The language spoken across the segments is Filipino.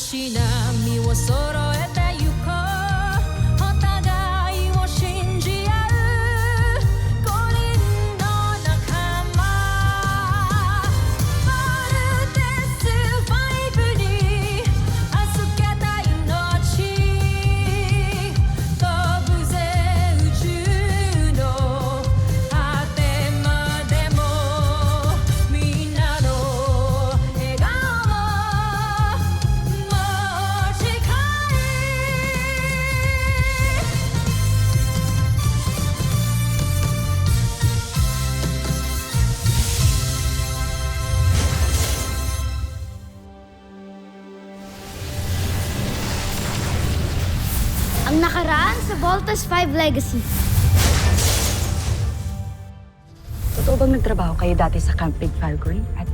し波を揃えてゆこうお互いを信じ合う五人の仲間バルテスファイブに預けた命飛ぶぜ宇宙の果てまでもみんなの笑顔も近いAng nakaraan sa Voltas 5 Legacy. Totoo bang nagtrabaho kayo dati sa Camp Big Falcon? At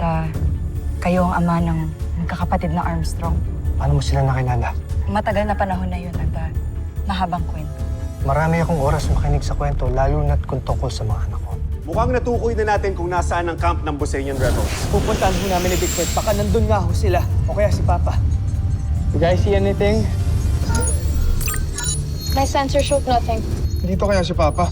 kayo ang ama ng magkakapatid na Armstrong? Paano mo sila nakilala? Matagal na panahon na yun at mahabang kwento. Marami akong oras makinig sa kwento, lalo na't kung tungkol sa mga anak ko. Mukhang natukoy na natin kung nasaan ang camp ng Bosenian Rebels. Pupuntahan ho namin ni Bigfoot. Baka nandun nga ho sila. O kaya si Papa. You guys see anything? My sensor showed nothing. Dito kaya si Papa?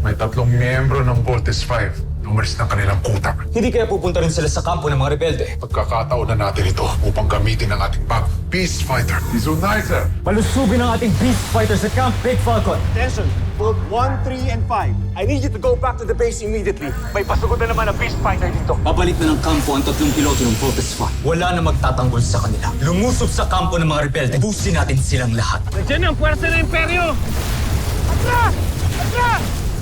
May 3 miyembro ng Voltes 5 na umalis ng kanilang kutak. Hindi kaya pupunta rin sila sa kampo ng mga rebelde. Pagkakataon na natin ito upang gamitin ang ating Beast Fighter, si Zunizer. Malusubin ang ating Beast Fighter sa Camp Big Falcon. Attention! Both 1, 3, and 5. I need you to go back to the base immediately. May pasugod na naman ang Beast Fighter dito. Babalik na ng kampo ang 3 piloto ng Voltes 5. Wala na magtatanggol sa kanila. Lumusob sa kampo ng mga rebelde. Busin natin silang lahat.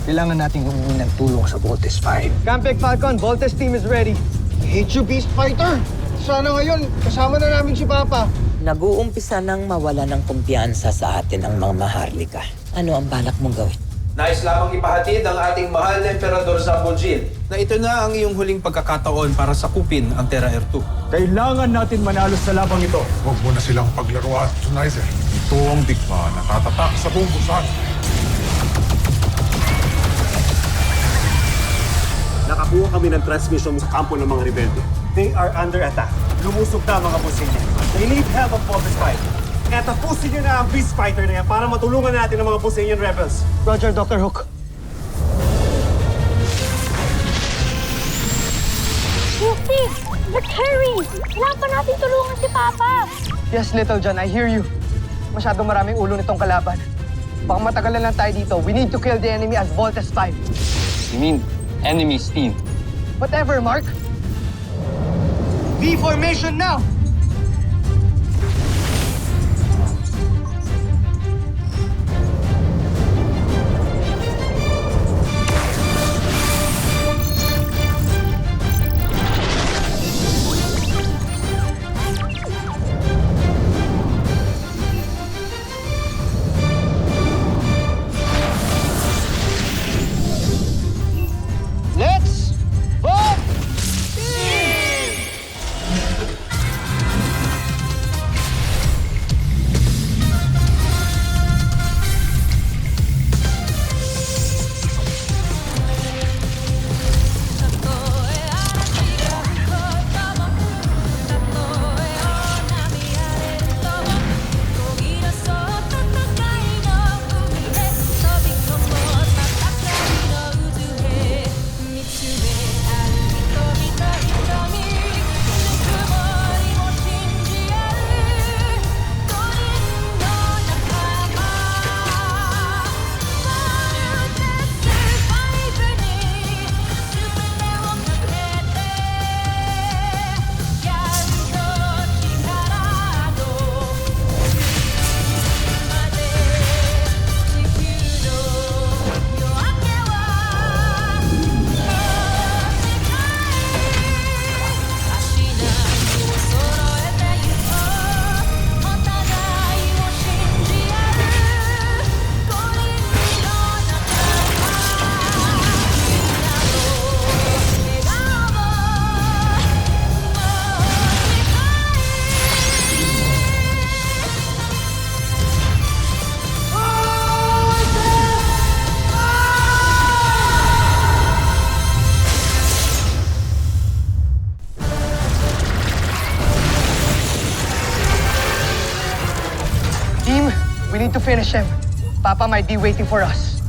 Kailangan nating humingi ng tulong sa Voltes 5. Camp Big Falcon, Voltes team is ready. I hate you, Beast Fighter! Sana ngayon, kasama na namin si Papa. Nag-uumpisa nang mawala ng kumpiyansa sa atin ang mga Maharlika. Ano ang balak mong gawin? Nais lamang ipahatid ang ating mahal na Emperador Zambojin na ito na ang iyong huling pagkakataon para sakupin ang Terra Air 2. Kailangan natin manalo sa labang ito. Huwag mo na silang paglaruan, Zunizer. Ito ang digma na tatatak sa buong busan. Nakakuha kami ng transmission sa kampo ng mga rebelde. They are under attack. Lumusog na mga Bosenian. They need help of Voltes 5. Kaya tapusin niyo na ang Beast Fighter na yan para matulungan natin ang mga Bosenian Rebels. Roger, Dr. Hook. Steve! Let's hurry! Kailangan pa natin tulungan si Papa! Yes, Little John, I hear you. Masyadong maraming ulo nitong kalaban. Baka matagalan lang tayo dito. We need to kill the enemy as Voltes 5. You mean enemy's team? Whatever, Mark. V formation now! Let's vote! Team, we need to finish him. Papa might be waiting for us.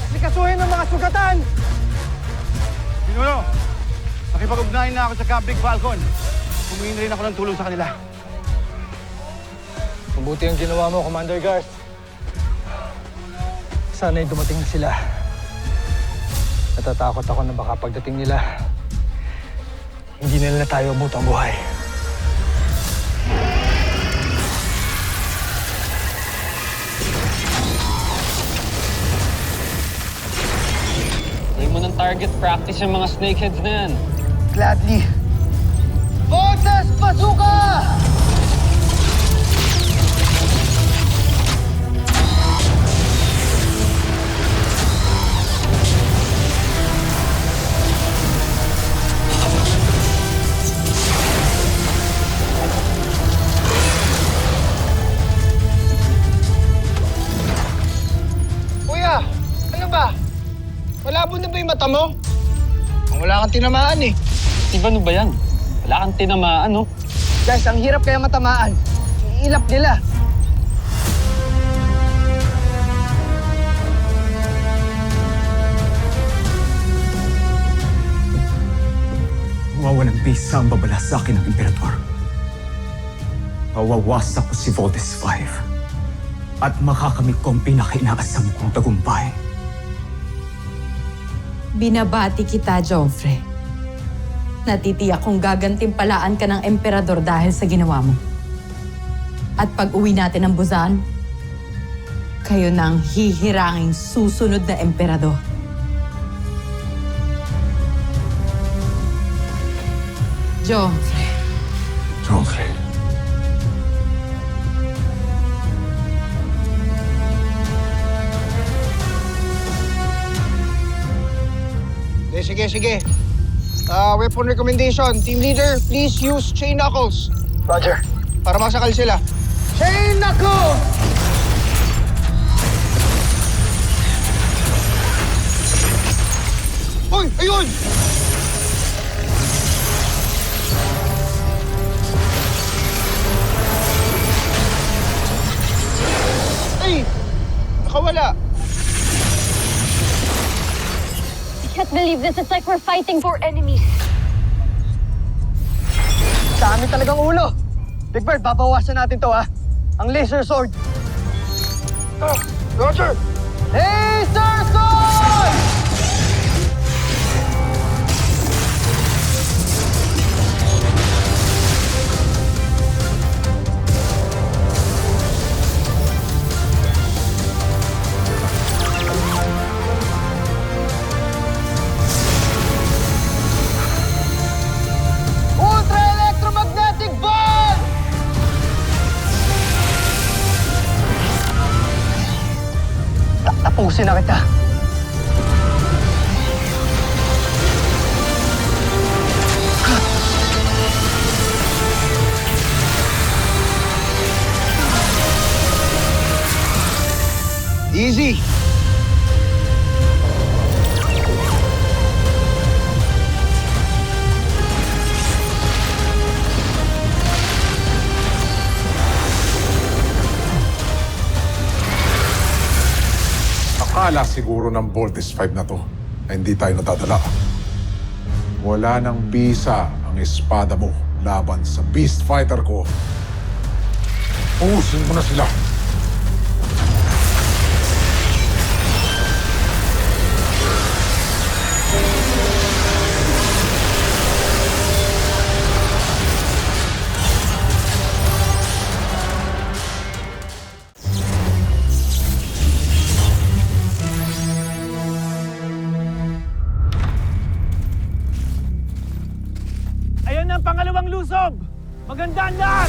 Sikasuhin ng mga sugatan! Pinuno, nakipag-ugnayan na ako sa Camp Big Falcon. Humingi rin ako ng tulong sa kanila. Mabuti ang ginawa mo, Commander Garth. Sana'y dumating na sila. Natatakot ako na baka pagdating nila, hindi nila tayo abutang buhay. Hindi mo ng target practice yung mga snakeheads na yan. Gladly. Forces, Bazooka! Kuya, ano ba? Malabo na ba yung mata mo? Wala kang tinamaan eh. Iba ano ba yan? Wala kang tinamaan, no? Guys, ang hirap kaya matamaan. Iilap nila. Mawawalang bisa ang babala sa akin ng Emperador. Mawawasak ko si Voltes 5 at makakamit ko ang pinakainaasam kong tagumpay. Binabati kita, Joffrey. Natitiyak kong gagantimpalaan ka ng emperador dahil sa ginawa mo. At pag uwi natin ng Busan, kayo na ang hihiranging susunod na emperador. Joffrey. Joffrey. Sige. Weapon recommendation. Team leader, please use chain knuckles. Roger. Para masakal sila. Chain knuckles! Hoy! Ayun! Ay! Nakawala. I can't believe this. It's like we're fighting for enemies. Dami talagang ulo. Big Bird, babawasan natin to, ha? Ang laser sword. Roger! Laser sword! Ultra electromagnetic ball! Tapusin na kita. Easy. Akala siguro ng Voltes 5 na to na hindi tayo natadala. Wala nang bisa ang espada mo laban sa Beast Fighter ko. Pusin mo na sila. Ayan na ang pangalawang lusob! Magandang lahat!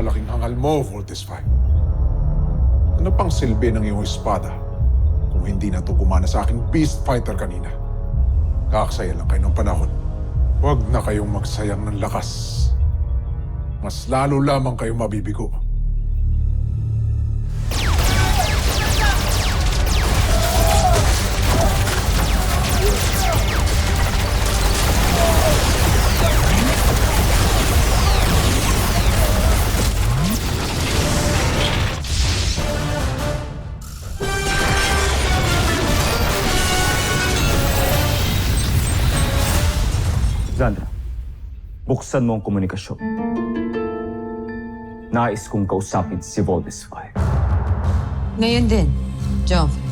napakalaking hangal mo, Voltes 5. Ano pang silbi ng iyong espada kung hindi na ito gumana sa aking Beast Fighter kanina? Kakaksaya lang kayo ng panahon. Huwag na kayong magsayang ng lakas. Mas lalo lamang kayong mabibigo. Zandra, buksan mo ang komunikasyon. Nais kong kausapin si Voltes 5. Ngayon din, Joffrey.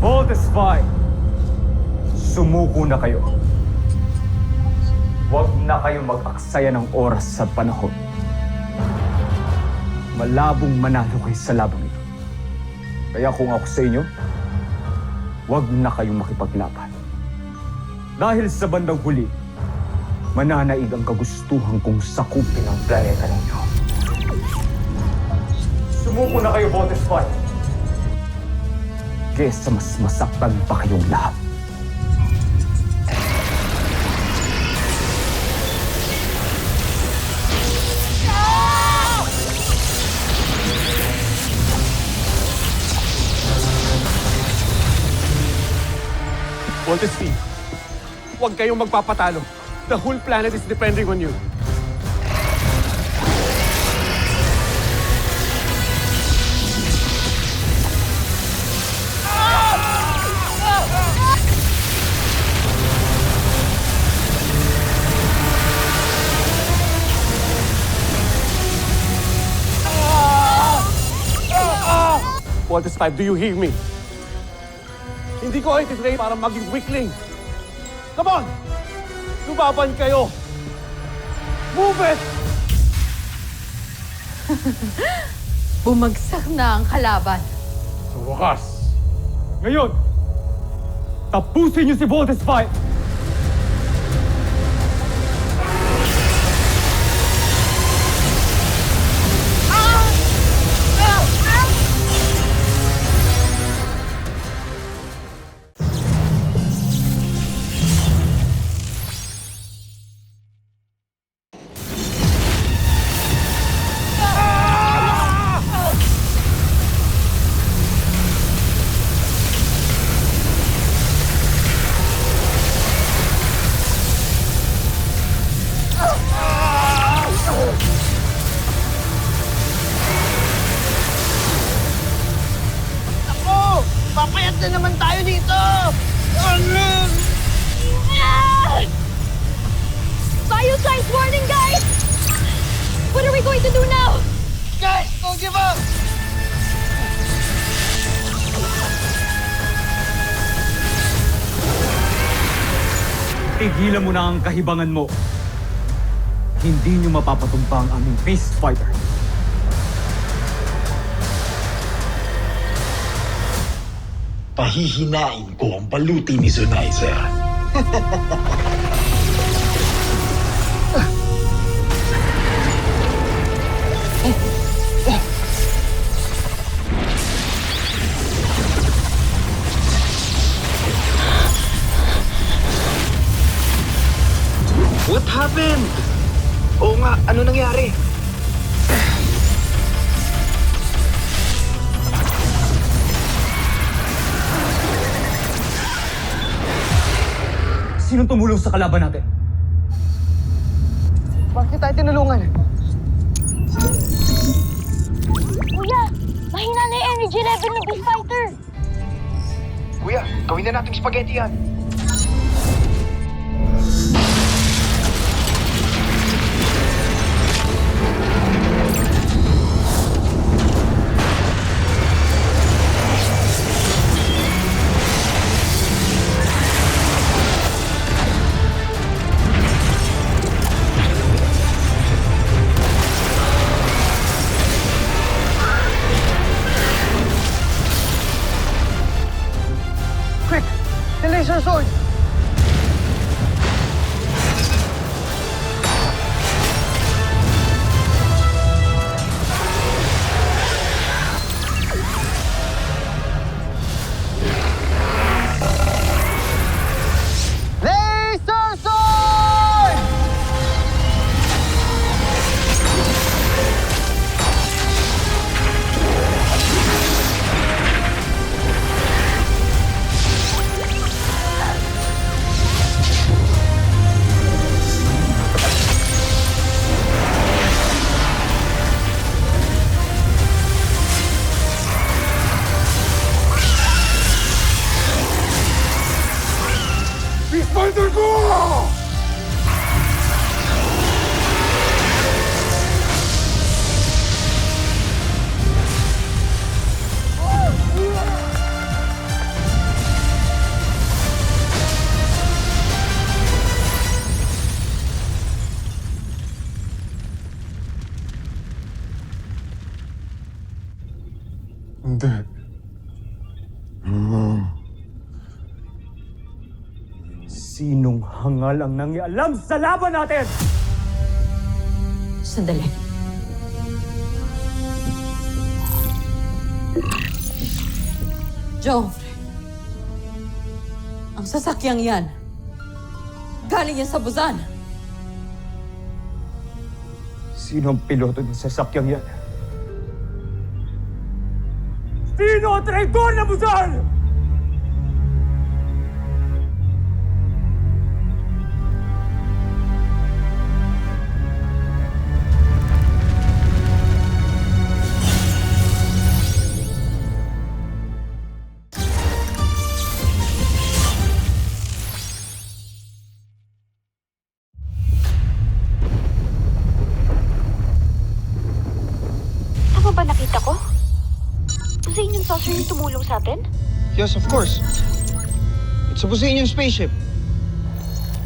Voltes 5! Sumuko na kayo. Huwag na kayo mag-aksaya ng oras sa panahon. Malabong manalo kayo sa labang ito. Kaya kung ako sa inyo, huwag na kayong makipaglaban. Dahil sa bandang huli, mananaig ang kagustuhan kong sakupin ang planeta ninyo. Sumuko na kayo, Voltes 5! Kesa mas masaktan pa kayong lahat. Voltes 5, huwag kayong magpapatalo. The whole planet is depending on you. Voltes 5, do you hear me? Hindi ko kayo titrain para maging weakling. Come on! Lumaban kayo! Move it! Bumagsak na ang kalaban. Sa wakas, ngayon, tapusin niyo si Voltes 5! Papayat na naman tayo dito! Bio signs warning, guys! What are we going to do now? Guys, don't give up! Tigilan mo na ang kahibangan mo. Hindi niyo mapapatumpa ang aming Beast Fighter. Pahihinain ko ang baluti ni Zonizer. What happened? Oo nga, ano nangyari? Sinong tumulong sa kalaban natin? Bakit tayo tinulungan? Kuya, mahina na yung energy level ng Beast Fighter. Kuya, gawin na nating spaghetti yan. Quick! The laser sword! fighter ko! Hindi. Sinong hangal ang nangialam sa laban natin? Sandali. Joffrey, ang sasakyang yan, galing yan sa Busan. Sino ang piloto ng sasakyang yan? Sino ang traidor na Busan? Tama ba nakita ko? Busanian saucer yung tumulong sa atin? Yes, of course. It's a Busanian spaceship.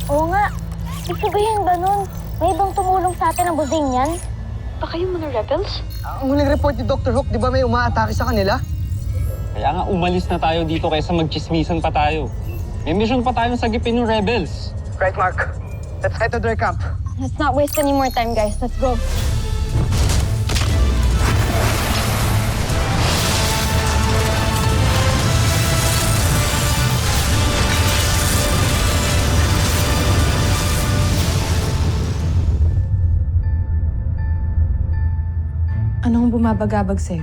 Oo nga. Ibig sabihin ba nun, may ibang tumulong sa atin ng Busanian? Baka yung mga rebels? Ang huling report ni Dr. Hook, di ba may umaatake sa kanila? Kaya nga umalis na tayo dito kaysa magchismisan pa tayo. May mission pa tayong sagipin ng rebels. Right, Mark. Let's head to their camp. Let's not waste any more time, guys. Let's go. Anong bumabagabag sa'yo?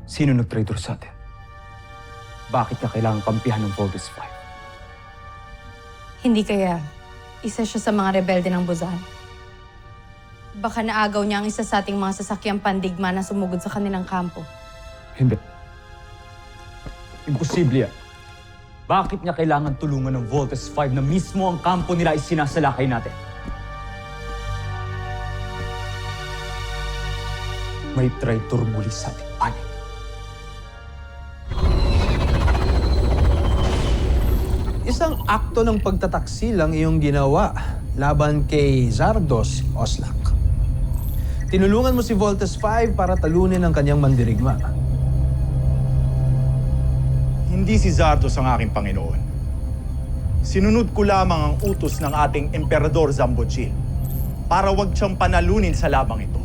Sino nag-traitor sa atin? Bakit niya kailangang kampihan ng Voltes 5? Hindi kaya isa siya sa mga rebelde ng Busan. Baka naagaw niya ang isa sa ating mga sasakyang pandigma na sumugod sa kanilang kampo. Hindi. Imposible yan. Bakit niya kailangan tulungan ng Voltes 5 na mismo ang kampo nila ay sinasalakay natin? May traitor muli sa ating panig. Isang akto ng pagtataksil ang iyong ginawa laban kay Zardos Oslak. Tinulungan mo si Voltes 5 para talunin ang kanyang mandirigma. Hindi si Zardos ang aking Panginoon. Sinunod ko lamang ang utos ng ating Emperador Zambojil para wag siyang panalunin sa labang ito.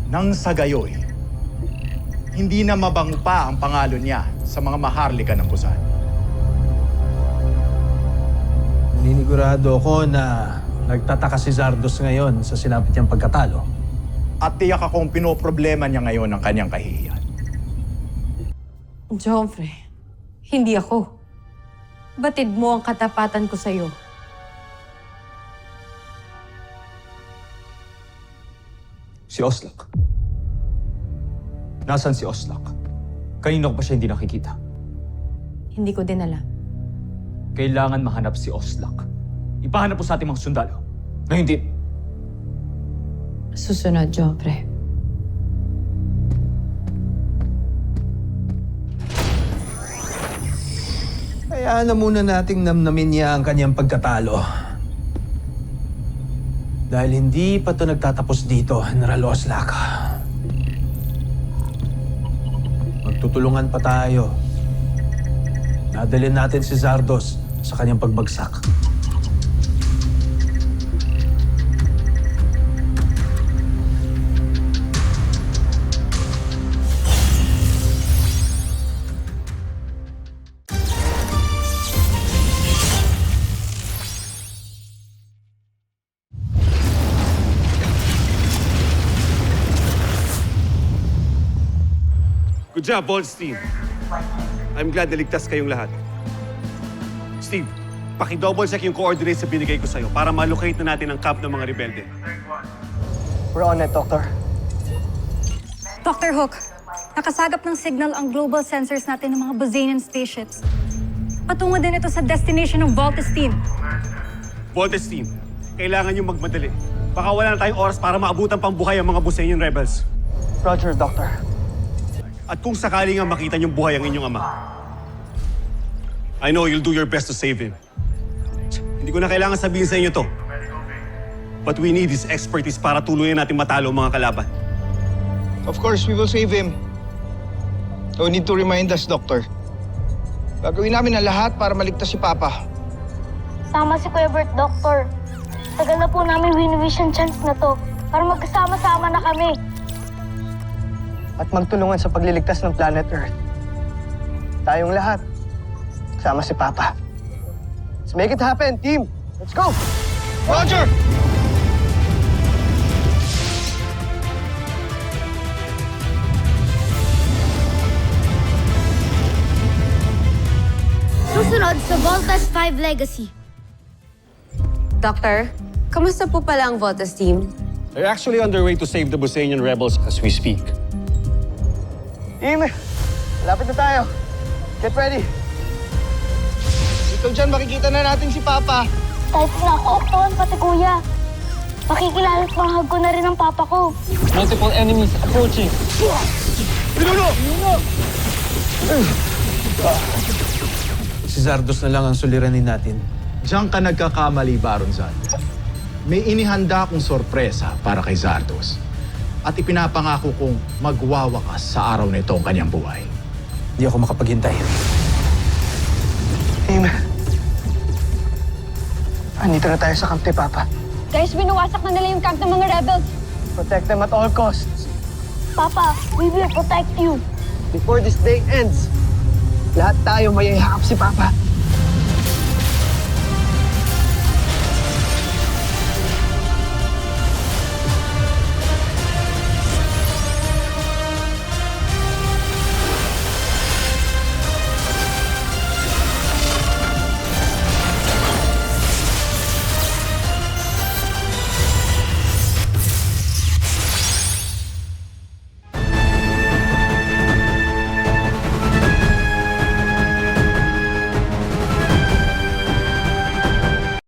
Nang sa gayoy, hindi na mabango pa ang pangalan niya sa mga maharlika ng Busan. Ninigurado ko na nagtataka si Zardos ngayon sa sinapit niyang pagkatalo. At tiyak akong pinoproblema niya ngayon ang kanyang kahihiyan. Joffrey, hindi ako. Batid mo ang katapatan ko sa'yo. Si Oslak. Nasaan si Oslak? Kanina ko pa siya hindi nakikita. Hindi ko din alam. Kailangan mahanap si Oslak. Ipahanap po sa ating mga sundalo. Ngayon din. Susunod, Joffrey. Kaya na muna nating namnamin niya ang kanyang pagkatalo. Dahil hindi pa ito nagtatapos dito, General Oslak. Magtutulungan pa tayo. Nadalhin natin si Zardos sa kanyang pagbagsak. Good job, Volts team. I'm glad naligtas kayong lahat. Steve, paki-double check yung coordinates na binigay ko sa'yo para malocate na natin ang camp ng mga rebelde. We're on it, Doctor. Dr. Hook, nakasagap ng signal ang global sensors natin ng mga Bozanian spaceships. Patungo din ito sa destination ng Voltes team. Voltes team, kailangan yung magmadali. Baka wala na tayong oras para maabutan pang buhay ang mga Bosanian rebels. Roger, Doctor. At kung sakali nga makita niyong buhay ang inyong ama, I know you'll do your best to save him. Hindi ko na kailangan sabihin sa inyo to. But we need his expertise para tuluyan natin matalo ang mga kalaban. Of course, we will save him. No need to remind us, Doctor. Gagawin namin ang lahat para maligtas si Papa. Tama si Kuya Bert, Doctor. Tagal na po namin win-wish ang chance na to para magkasama-sama na kami. At magtulungan sa pagliligtas ng planet Earth. Tayong lahat. Kasama si Papa. Let's make it happen, team! Let's go! Roger! Susunod sa Voltes 5 Legacy. Doctor, kamusta po pala ang Voltes team? They're actually underway to save the Bosanian rebels as we speak. Team, malapit na tayo. Get ready. Ikaw dyan, makikita na natin si Papa. Type na ako, Octon, pati Kuya. Makikilala at mahag ko na rin ang Papa ko. Multiple enemies approaching. Si Zardos na lang ang suliranin natin. Diyan ka nagkakamali, Baron Zod. May inihanda akong sorpresa para kay Zardos. At ipinapangako kong magwawakas sa araw na ito ang kanyang buhay. Hindi ako makapaghintay. Team, andito na tayo sa camp ni Papa. Guys, binuwasak na nila yung camp ng mga rebels. Protect them at all costs. Papa, we will protect you. Before this day ends, lahat tayo mayayakap si Papa.